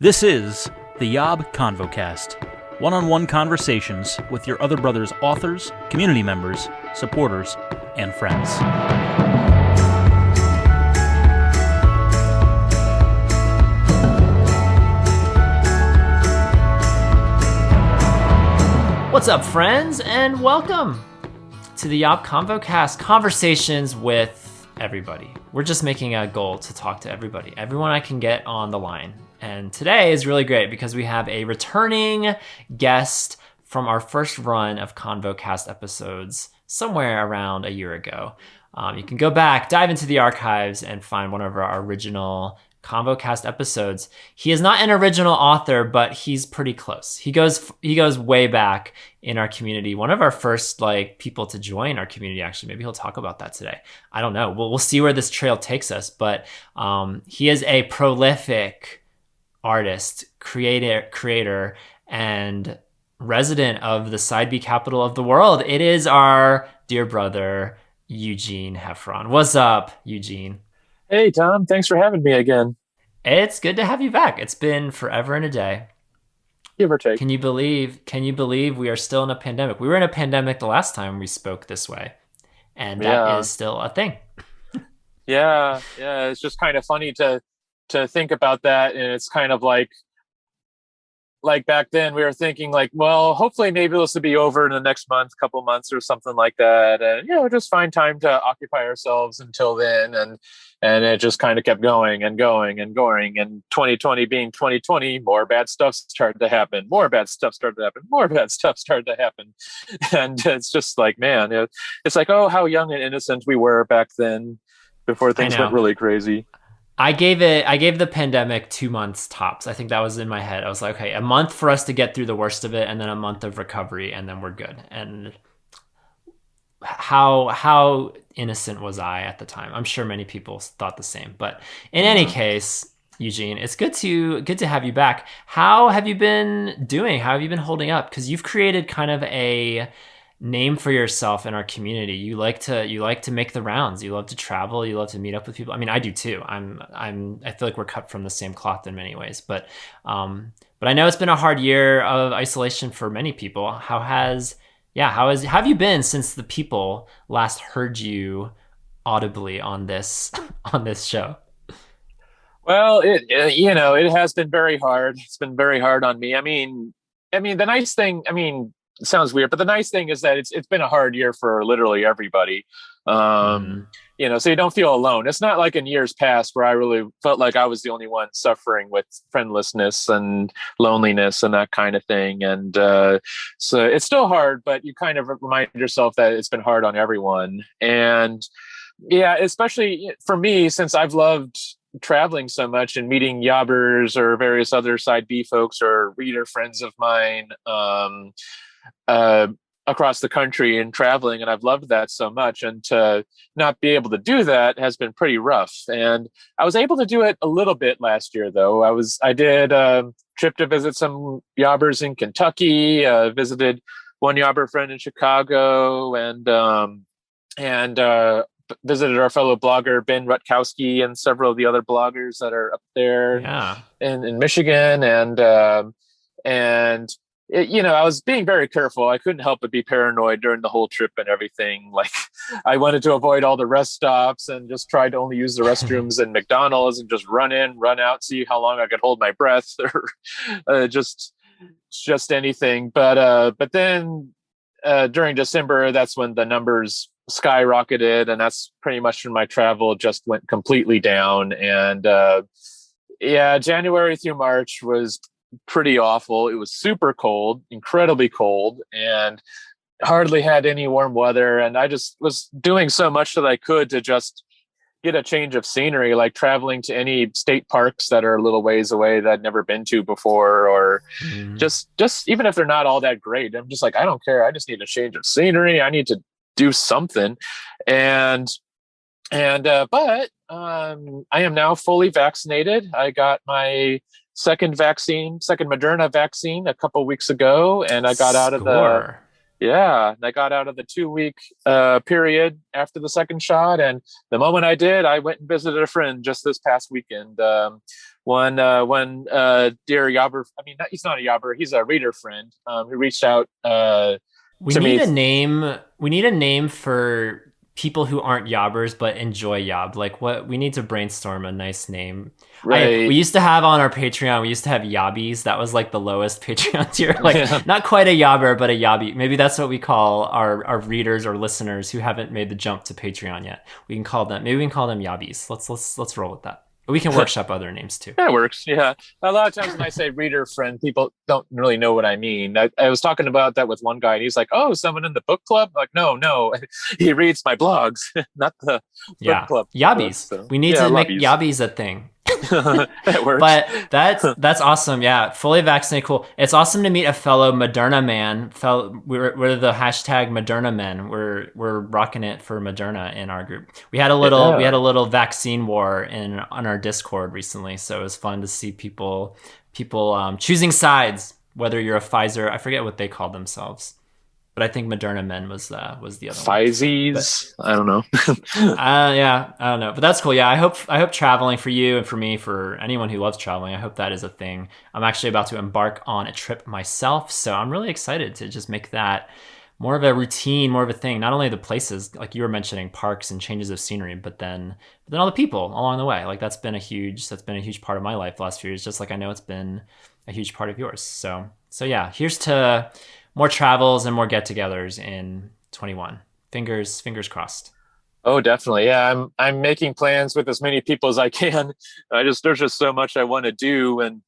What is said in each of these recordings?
This is the YOB ConvoCast, one-on-one conversations with your other brother's authors, community members, supporters, and friends. What's up, friends, and welcome to the YOB ConvoCast, conversations with everybody. We're just making a goal to talk to everyone I can get on the line. And today is really great because we have a returning guest from our first run of ConvoCast episodes somewhere around a year ago. You can go back, dive into the archives, and find one of our original ConvoCast episodes. He is not an original author, but he's pretty close. He goes way back in our community. One of our first people to join our community, actually. Maybe he'll talk about that today. I don't know. We'll see where this trail takes us. But he is a prolific artist, creator, and resident of the side B capital of the world. It is our dear brother, Eugene Heffron. What's up, Eugene? Hey, Tom. Thanks for having me again. It's good to have you back. It's been forever and a day. Give or take. Can you believe we are still in a pandemic? We were in a pandemic the last time we spoke this way, and that is still a thing. Yeah. It's just kind of funny to think about that, and it's kind of like back then we were thinking well, hopefully maybe this will be over in the next couple months or something like that, and just find time to occupy ourselves until then, and it just kind of kept going and going and going. And 2020 being 2020, more bad stuff started to happen, more bad stuff started to happen. And it's just man, it's oh, how young and innocent we were back then before things went really crazy. I gave the pandemic 2 months tops. I think that was in my head. I was like, okay, a month for us to get through the worst of it, and then a month of recovery, and then we're good. And how innocent was I at the time? I'm sure many people thought the same. But in any case, Eugene, it's good to have you back. How have you been doing? How have you been holding up? Because you've created kind of a name for yourself in our community. You like to make the rounds. You love to travel. You love to meet up with people. I mean, I do too. I feel like we're cut from the same cloth in many ways. But I know it's been a hard year of isolation for many people. How have you been since the people last heard you audibly on this show? Well, it has been very hard. It's been very hard on me. I mean, the nice thing, it sounds weird, but the nice thing is that it's been a hard year for literally everybody. So you don't feel alone. It's not like in years past where I really felt like I was the only one suffering with friendlessness and loneliness and that kind of thing. And so it's still hard, but you kind of remind yourself that it's been hard on everyone. And yeah, especially for me, since I've loved traveling so much and meeting yobbers or various other side B folks or reader friends of mine across the country and traveling, and I've loved that so much, and to not be able to do that has been pretty rough. And I was able to do it a little bit last year, though. I did a trip to visit some yobbers in Kentucky, visited one yobber friend in Chicago, and visited our fellow blogger Ben Rutkowski and several of the other bloggers that are up there in Michigan, and I was being very careful. I couldn't help but be paranoid during the whole trip and everything. I wanted to avoid all the rest stops and just tried to only use the restrooms in McDonald's and just run in, run out, see how long I could hold my breath, or just anything. But then during December, that's when the numbers skyrocketed, and that's pretty much when my travel just went completely down. And January through March was pretty awful. It was super cold, incredibly cold, and hardly had any warm weather. And I just was doing so much that I could to just get a change of scenery, like traveling to any state parks that are a little ways away that I'd never been to before, or just even if they're not all that great, I'm just I don't care. I just need a change of scenery. I need to do something. But I am now fully vaccinated. I got my second Moderna vaccine a couple weeks ago, and I got out of the 2-week period after the second shot. And the moment I did, I went and visited a friend just this past weekend one dear Yobber. I mean, he's not a Yobber. He's a reader friend who reached out We to need me. a name. We need a name for people who aren't yobbers but enjoy yob. Like what we need to brainstorm a nice name. We Right. used to have on our Patreon, we used to have yobbies. That was like the lowest Patreon tier. Like Yeah. not quite a yobber, but a yobby. Maybe that's what we call our readers or listeners who haven't made the jump to Patreon yet. We can call them, maybe we can call them yobbies. Let's roll with that. We can workshop other names too. That works. Yeah. A lot of times when I say reader friend, people don't really know what I mean. I was talking about that with one guy, and he's like, "Oh, someone in the book club?" I'm like, no, he reads my blogs, not the book Yeah. club books. Yobbies. So We need yeah, to make lobbies. yobbies a thing. That works. But that's awesome. Yeah, fully vaccinated, cool. It's awesome to meet a fellow Moderna man. We're the hashtag Moderna men. We're rocking it for Moderna in our group. We had Yeah. a little vaccine war on our Discord recently, so it was fun to see people choosing sides. Whether you're a Pfizer, I forget what they called themselves, but I think Moderna men was the other one. But Physies. I don't know. yeah, I don't know, but that's cool. Yeah, I hope traveling for you and for me, for anyone who loves traveling, I hope that is a thing. I'm actually about to embark on a trip myself, so I'm really excited to just make that more of a routine, more of a thing. Not only the places, like you were mentioning, parks and changes of scenery, but then all the people along the way. Like that's been a huge part of my life the last few years, just like I know it's been a huge part of yours. So yeah, here's to more travels and more get-togethers in 21. Fingers crossed. Oh, definitely. Yeah, I'm making plans with as many people as I can. There's just so much I want to do, and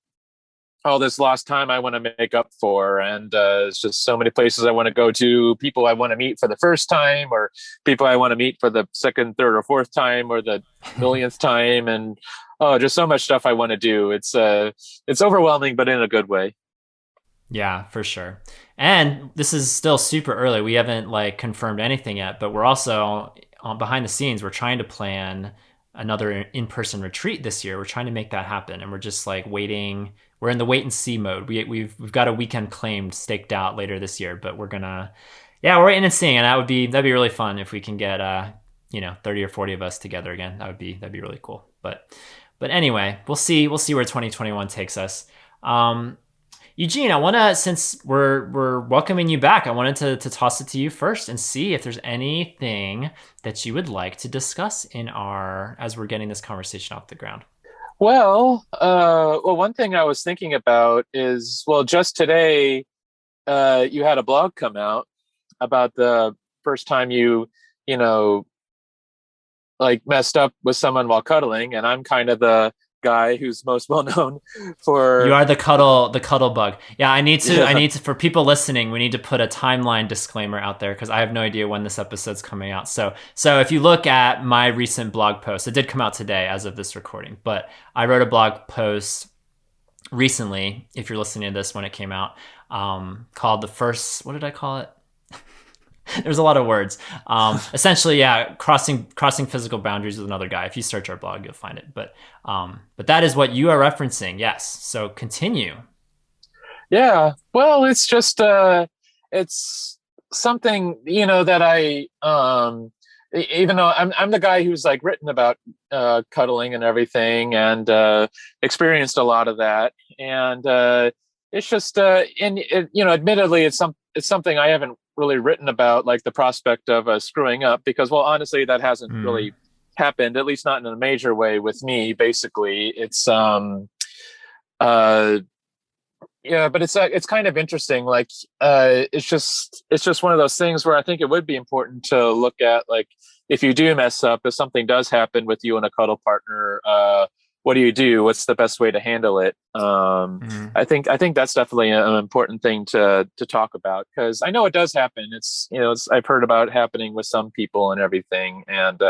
all this lost time I want to make up for. And it's just so many places I want to go to, people I want to meet for the first time, or people I want to meet for the second, third, or fourth time, or the millionth time. And oh, just so much stuff I want to do. It's overwhelming, but in a good way. Yeah, for sure. And this is still super early. We haven't like confirmed anything yet, but we're also behind the scenes. We're trying to plan another in-person retreat this year. We're trying to make that happen, and we're just like waiting. We're in the wait and see mode. We've got a weekend claimed, staked out later this year, but we're waiting and seeing, and that'd be really fun if we can get 30 or 40 of us together again. That'd be really cool. But anyway, we'll see where 2021 takes us. Eugene, since we're welcoming you back, I wanted to toss it to you first and see if there's anything that you would like to discuss as we're getting this conversation off the ground. Well, one thing I was thinking about is, well, just today, you had a blog come out about the first time you know, like messed up with someone while cuddling, and I'm kind of the guy who's most well known You for are the cuddle bug. Yeah, I yeah. need to, for people listening, we need to put a timeline disclaimer out there because I have no idea when this episode's coming out. So if you look at my recent blog post, it did come out today as of this recording, but I wrote a blog post recently, if you're listening to this when it came out, called what did I call it? There's a lot of words. Essentially, yeah, crossing physical boundaries with another guy. If you search our blog, you'll find it. But that is what you are referencing. Yes. So continue. Yeah. Well, it's just it's something, that even though I'm the guy who's like written about cuddling and everything, and experienced a lot of that. And it's just admittedly it's something I haven't really written about, like the prospect of screwing up, because, well, honestly, that hasn't Mm. really happened, at least not in a major way with me. Basically, it's uh yeah, but it's kind of interesting. Like, it's just one of those things where I think it would be important to look at, like, if you do mess up, if something does happen with you and a cuddle partner, what do you do? What's the best way to handle it? Mm. I think that's definitely an important thing to talk about, because I know it does happen. I've heard about it happening with some people and everything, and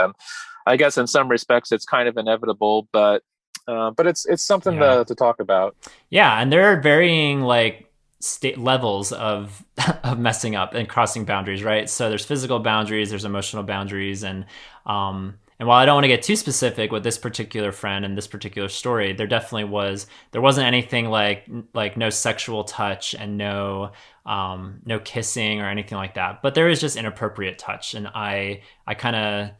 I guess in some respects it's kind of inevitable, but it's something Yeah. to talk about. Yeah, and there are varying like state levels of of messing up and crossing boundaries, right? So there's physical boundaries, there's emotional boundaries, and while I don't want to get too specific with this particular friend and this particular story, there wasn't anything like no sexual touch and no kissing or anything like that. But there is just inappropriate touch, and I kind of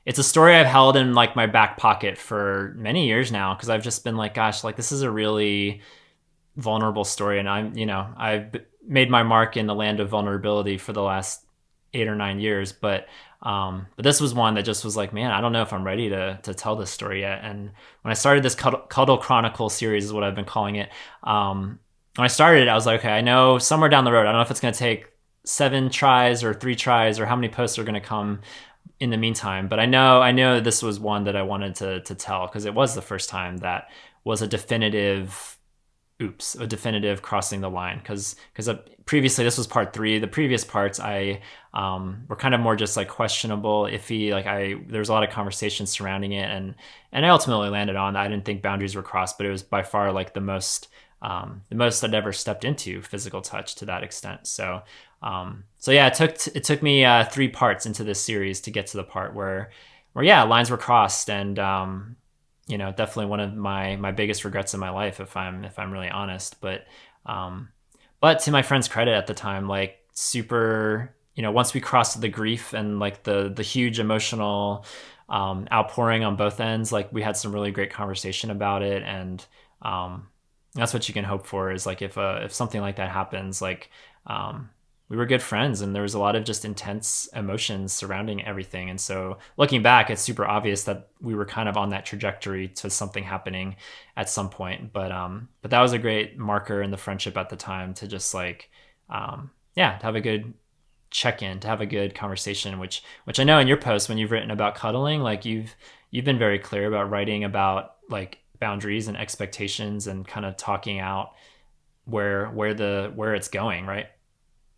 it's a story I've held in like my back pocket for many years now, because I've just been like, gosh, like this is a really vulnerable story, and I've made my mark in the land of vulnerability for the last 8 or 9 years, but this was one that just was like, man, I don't know if I'm ready to tell this story yet. And when I started this Cuddle Chronicle series is what I've been calling it. When I started it, I was like, okay, I know somewhere down the road, I don't know if it's going to take 7 tries or 3 tries or how many posts are going to come in the meantime, but I know this was one that I wanted to tell, because it was the first time that was a definitive crossing the line, because previously this was part 3. The previous parts I were kind of more just like questionable, iffy. Like there was a lot of conversation surrounding it, and I ultimately landed on that. I didn't think boundaries were crossed, but it was by far like the most I'd ever stepped into physical touch to that extent. So yeah, it took me 3 parts into this series to get to the part where yeah, lines were crossed, and definitely one of my biggest regrets in my life, if I'm really honest. But to my friend's credit at the time, like super, once we crossed the grief and like the huge emotional outpouring on both ends, like we had some really great conversation about it. And that's what you can hope for, is like if something like that happens, like we were good friends, and there was a lot of just intense emotions surrounding everything. And so looking back, it's super obvious that we were kind of on that trajectory to something happening at some point. But that was a great marker in the friendship at the time, to just like, to have a good check-in, to have a good conversation, which I know in your posts, when you've written about cuddling, like you've been very clear about writing about like boundaries and expectations, and kind of talking out where it's going, right?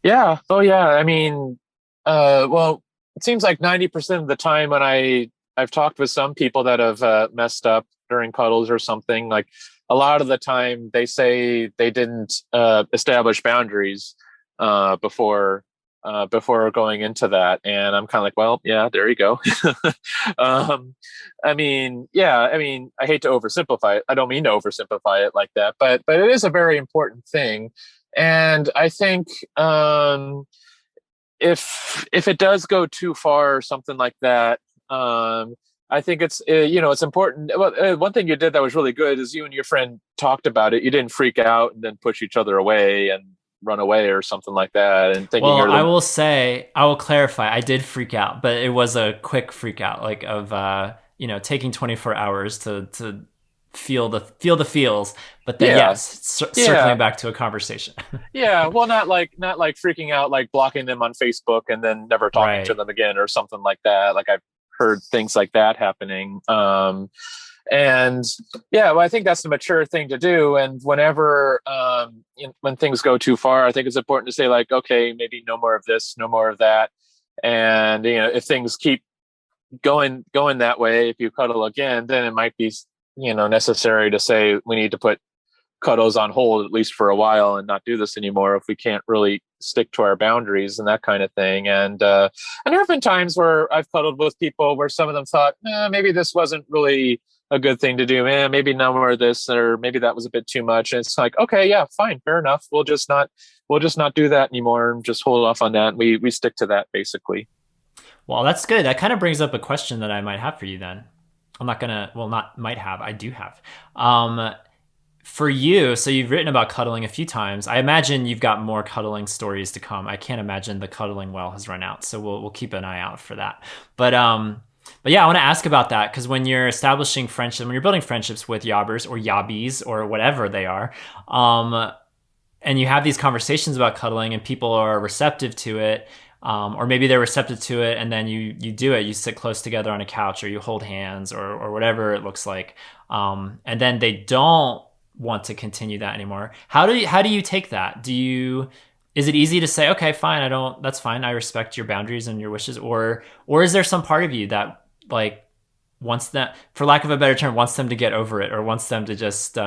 Yeah. Oh, yeah. I mean, well, it seems like 90% of the time when I've talked with some people that have messed up during cuddles or something, like a lot of the time they say they didn't establish boundaries before going into that. And I'm kind of like, well, yeah, there you go. I mean, I hate to oversimplify it. I don't mean to oversimplify it like that, but it is a very important thing. And I think if it does go too far or something like that, I think it's important. Well, one thing you did that was really good is you and your friend talked about it. You didn't freak out and then push each other away and run away or something like that. And thinking, well, I will clarify. I did freak out, but it was a quick freak out, like of taking 24 hours to feel the feels. But then circling back to a conversation. Yeah, well, not like freaking out, like blocking them on Facebook and then never talking to them again or something like that. Like I've heard things like that happening. And yeah, well, I think that's the mature thing to do. And whenever when things go too far, I think it's important to say like, okay, maybe no more of this, no more of that. And if things keep going that way, if you cuddle again, then it might be necessary to say we need to put cuddles on hold at least for a while and not do this anymore if we can't really stick to our boundaries and that kind of thing. And there have been times where I've cuddled with people where some of them thought, maybe this wasn't really a good thing to do. Maybe no more of this, or maybe that was a bit too much. And it's like, okay, yeah, fine, fair enough. We'll just not do that anymore and just hold off on that. We stick to that basically. Well, that's good. That kind of brings up a question that I might have for you then. I do have. For you, so you've written about cuddling a few times. I imagine you've got more cuddling stories to come. I can't imagine the cuddling well has run out, so we'll keep an eye out for that. But yeah, I want to ask about that, because when you're establishing friendship, when you're building friendships with yobbers or yobbies or whatever they are, and you have these conversations about cuddling and people are receptive to it, or maybe they're receptive to it, and then you do it. You sit close together on a couch, or you hold hands, or whatever it looks like, and then they don't want to continue that anymore. How do you take that? Is it easy to say, okay, fine, that's fine, I respect your boundaries and your wishes, or is there some part of you that like wants that, for lack of a better term, wants them to get over it, or wants them to just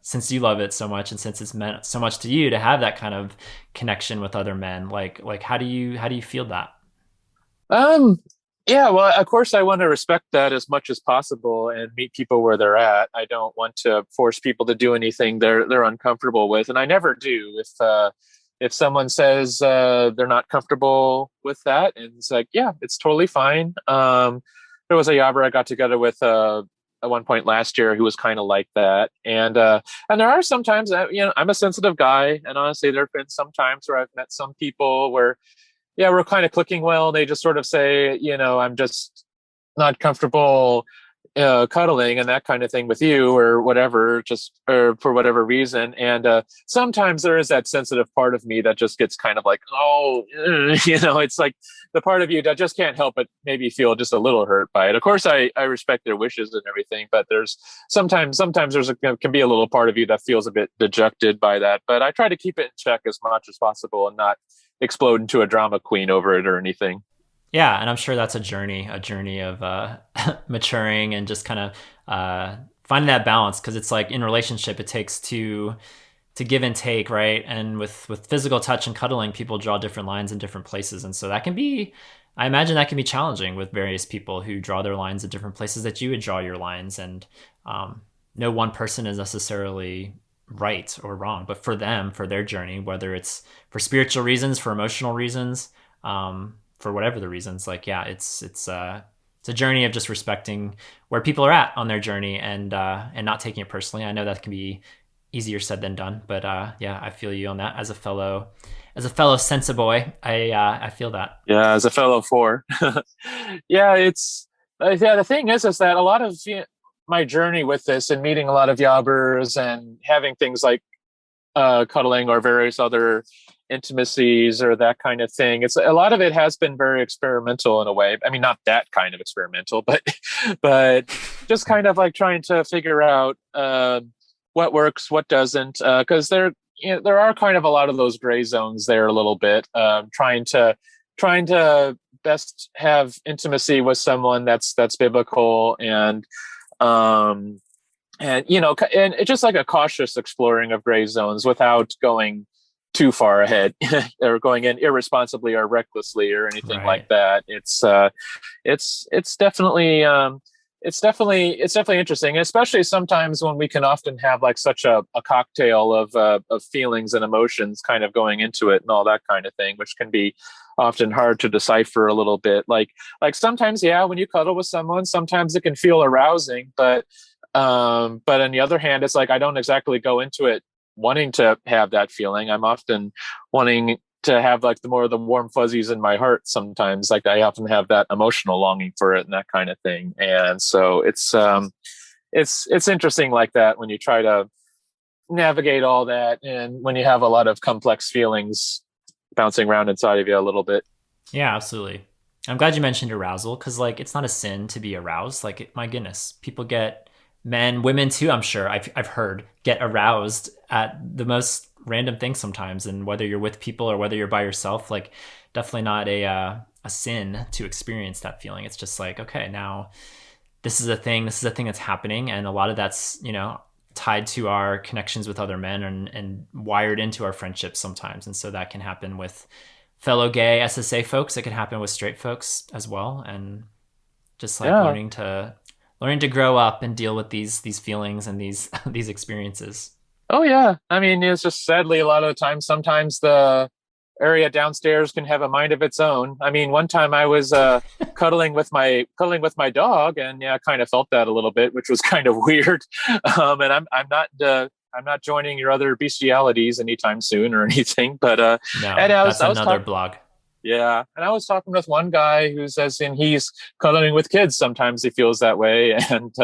since you love it so much and since it's meant so much to you to have that kind of connection with other men, like how do you feel that? Yeah, well, of course I want to respect that as much as possible and meet people where they're at. I don't want to force people to do anything they're uncomfortable with, and I never do. If someone says they're not comfortable with that, and it's like, yeah, it's totally fine. there was a yobber I got together with at one point last year who was kind of like that. And there are sometimes, I'm a sensitive guy, and honestly, there have been some times where I've met some people where, yeah, we're kind of clicking well. They just sort of say, I'm just not comfortable cuddling and that kind of thing with you or whatever, just or for whatever reason. And sometimes there is that sensitive part of me that just gets kind of like, oh, it's like the part of you that just can't help but maybe feel just a little hurt by it. Of course, I respect their wishes and everything, but there's sometimes can be a little part of you that feels a bit dejected by that. But I try to keep it in check as much as possible and not explode into a drama queen over it or anything. Yeah, and I'm sure that's a journey of maturing and just kind of finding that balance, because it's like in relationship, it takes to give and take, right? And with physical touch and cuddling, people draw different lines in different places, and so that can be, I imagine that can be challenging with various people who draw their lines at different places that you would draw your lines, and no one person is necessarily right or wrong, but for them, for their journey, whether it's for spiritual reasons, for emotional reasons, for whatever the reasons, like, yeah, it's a journey of just respecting where people are at on their journey and not taking it personally. I know that can be easier said than done, but yeah, I feel you on that. As a fellow sensa boy, I feel that. Yeah, as a fellow four. Yeah, the thing is that a lot of my journey with this and meeting a lot of yobbers and having things like cuddling or various other intimacies or that kind of thing. It's a lot of it has been very experimental in a way. I mean, not that kind of experimental, but just kind of like trying to figure out what works, what doesn't, because there are kind of a lot of those gray zones there a little bit. Trying to best have intimacy with someone that's biblical and it's just like a cautious exploring of gray zones without going too far ahead or going in irresponsibly or recklessly or anything like that. It's definitely interesting, especially sometimes when we can often have like such a cocktail of feelings and emotions kind of going into it and all that kind of thing, which can be often hard to decipher a little bit. Like sometimes, yeah, when you cuddle with someone, sometimes it can feel arousing, but on the other hand, it's like I don't exactly go into it wanting to have that feeling. I'm often wanting to have like the warm fuzzies in my heart sometimes. Like I often have that emotional longing for it and that kind of thing. And so it's interesting like that when you try to navigate all that and when you have a lot of complex feelings bouncing around inside of you a little bit. Yeah, absolutely. I'm glad you mentioned arousal, because like it's not a sin to be aroused. Like my goodness, people get, men, women too, I'm sure I've heard, get aroused at the most random things sometimes. And whether you're with people or whether you're by yourself, like definitely not a sin to experience that feeling. It's just like, okay, now this is a thing that's happening. And a lot of that's, tied to our connections with other men and wired into our friendships sometimes. And so that can happen with fellow gay SSA folks. It can happen with straight folks as well. And just like learning to grow up and deal with these feelings and these experiences. Oh yeah. I mean, it's just sadly a lot of the time, sometimes the area downstairs can have a mind of its own. I mean, one time I was cuddling with my dog, and yeah, I kind of felt that a little bit, which was kind of weird. And I'm not joining your other bestialities anytime soon or anything. But no, that's another blog. Yeah. And I was talking with one guy who says he's cuddling with kids. Sometimes he feels that way. And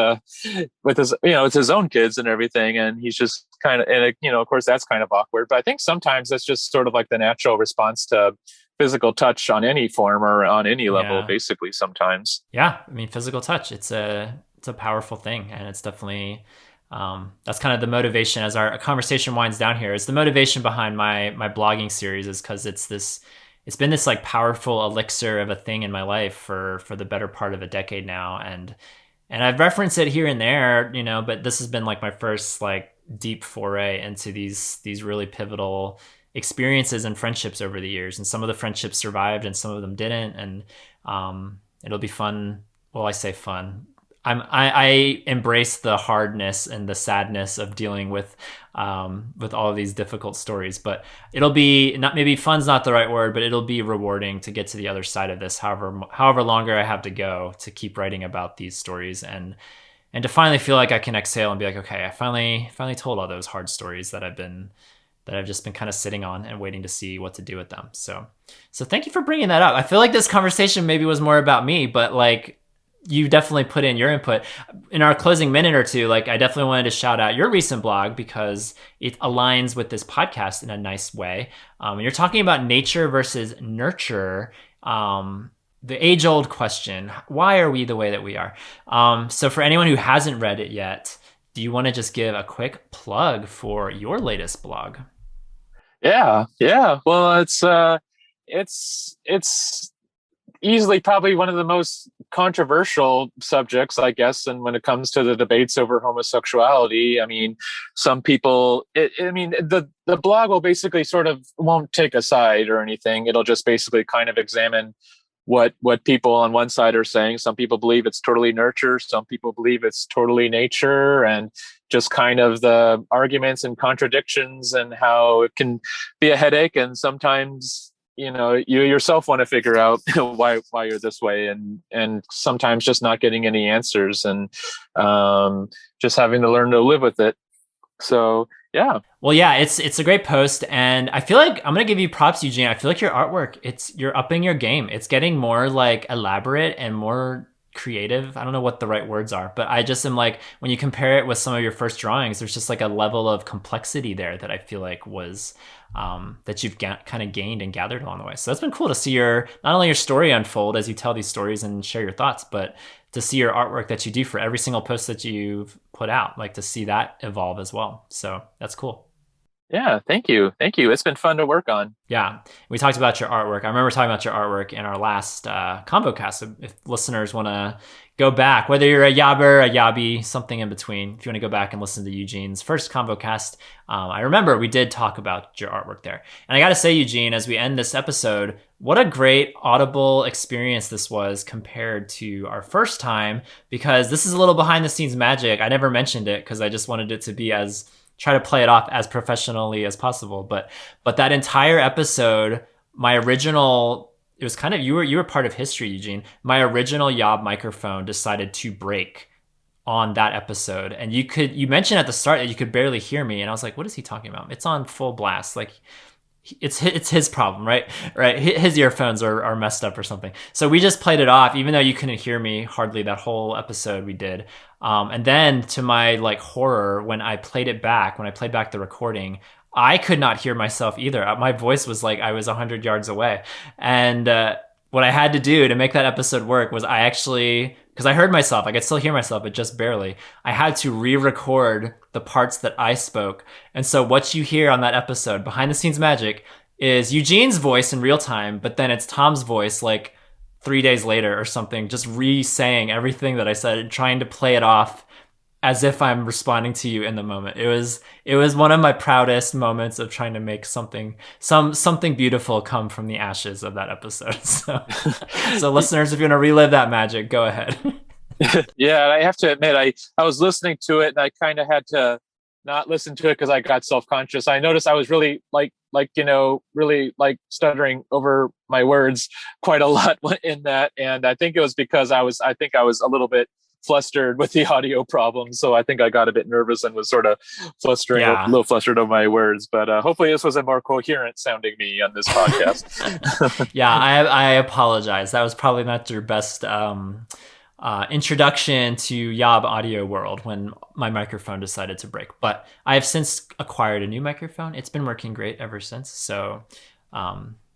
with his, it's his own kids and everything. And he's just kind of, and of course that's kind of awkward, but I think sometimes that's just sort of like the natural response to physical touch on any form or on any level, basically sometimes. Yeah. I mean, physical touch, it's a powerful thing. And it's definitely, that's kind of the motivation as our conversation winds down here. It's the motivation behind my blogging series, is because it's been this like powerful elixir of a thing in my life for the better part of a decade now. And I've referenced it here and there, but this has been like my first like deep foray into these really pivotal experiences and friendships over the years. And some of the friendships survived and some of them didn't. And it'll be fun. Well, I say fun. I embrace the hardness and the sadness of dealing with all of these difficult stories, but it'll be not, maybe fun's not the right word, but it'll be rewarding to get to the other side of this, however longer I have to go to keep writing about these stories, and to finally feel like I can exhale and be like, okay, I finally told all those hard stories that I've just been kind of sitting on and waiting to see what to do with them. So thank you for bringing that up. I feel like this conversation maybe was more about me, but like, you definitely put in your input. In our closing minute or two, like, I definitely wanted to shout out your recent blog because it aligns with this podcast in a nice way. You're talking about nature versus nurture, the age-old question, why are we the way that we are? So for anyone who hasn't read it yet, do you want to just give a quick plug for your latest blog? Yeah. Well, it's easily probably one of the most controversial subjects, I guess. And when it comes to the debates over homosexuality, I mean, some people, the blog will basically sort of won't take a side or anything. It'll just basically kind of examine what people on one side are saying. Some people believe it's totally nurture. Some people believe it's totally nature, and just kind of the arguments and contradictions and how it can be a headache. And sometimes, you yourself want to figure out why you're this way, and sometimes just not getting any answers, and just having to learn to live with it. So yeah. Well, yeah, it's a great post, and I feel like I'm gonna give you props, Eugene. I feel like your artwork, you're upping your game. It's getting more like elaborate and more creative. I don't know what the right words are, but I just am like, when you compare it with some of your first drawings, there's just like a level of complexity there that I feel like was that you've kind of gained and gathered along the way. So that's been cool to see not only your story unfold as you tell these stories and share your thoughts, but to see your artwork that you do for every single post that you've put out, like to see that evolve as well. So that's cool. Yeah, thank you. It's been fun to work on. Yeah, we talked about your artwork. I remember talking about your artwork in our last ConvoCast. If listeners want to go back, whether you're a YOBBER, a YOBBE, something in between, if you want to go back and listen to Eugene's first ConvoCast, I remember we did talk about your artwork there. And I got to say, Eugene, as we end this episode, what a great audible experience this was compared to our first time, because this is a little behind the scenes magic. I never mentioned it because I just wanted it to be try to play it off as professionally as possible. But that entire episode, it was kind of, you were part of history, Eugene. My original YOB microphone decided to break on that episode. And you mentioned at the start that you could barely hear me. And I was like, what is he talking about? It's on full blast. Like, it's his problem, right? His earphones are messed up or something. So we just played it off, even though you couldn't hear me hardly that whole episode we did. And then to my like horror, when I played back the recording, I could not hear myself either. My voice was like I was 100 yards away. And what I had to do to make that episode work was because I heard myself, I could still hear myself, but just barely. I had to re-record the parts that I spoke. And so what you hear on that episode, behind the scenes magic, is Eugene's voice in real time, but then it's Tom's voice like 3 days later or something, just re-saying everything that I said and trying to play it off as if I'm responding to you in the moment. It was one of my proudest moments of trying to make something beautiful come from the ashes of that episode. So listeners, if you want to relive that magic, go ahead. Yeah, I have to admit, I was listening to it and I kind of had to not listen to it because I got self-conscious. I noticed I was really really stuttering over my words quite a lot in that. And I think it was because I was a little bit flustered with the audio problem. So I think I got a bit nervous and was sort of a little flustered over my words. But hopefully this was a more coherent sounding me on this podcast. Yeah, I apologize. That was probably not your best introduction to YOB audio world when my microphone decided to break. But I have since acquired a new microphone. It's been working great ever since. So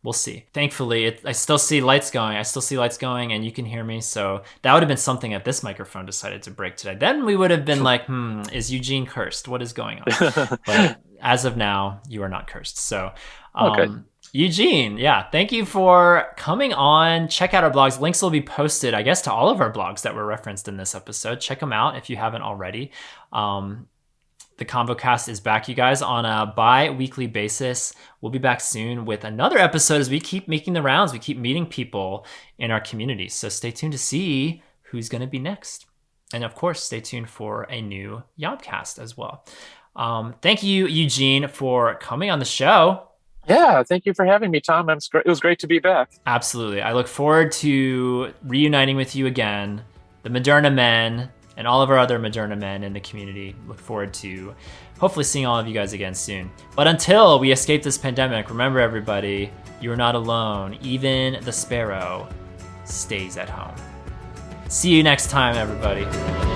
we'll see. Thankfully, I still see lights going. And you can hear me. So that would have been something if this microphone decided to break today. Then we would have been like, is Eugene cursed? What is going on? But as of now, you are not cursed. So okay. Eugene, yeah, thank you for coming on. Check out our blogs. Links will be posted, I guess, to all of our blogs that were referenced in this episode. Check them out if you haven't already. The ConvoCast is back, you guys, on a bi-weekly basis. We'll be back soon with another episode as we keep making the rounds. We keep meeting people in our community. So stay tuned to see who's going to be next. And of course, stay tuned for a new YOBcast as well. Thank you, Eugene, for coming on the show. Yeah, thank you for having me, Tom. It was great to be back. Absolutely. I look forward to reuniting with you again, the Moderna men, and all of our other Moderna men in the community. Look forward to hopefully seeing all of you guys again soon. But until we escape this pandemic, remember everybody, you are not alone. Even the sparrow stays at home. See you next time, everybody.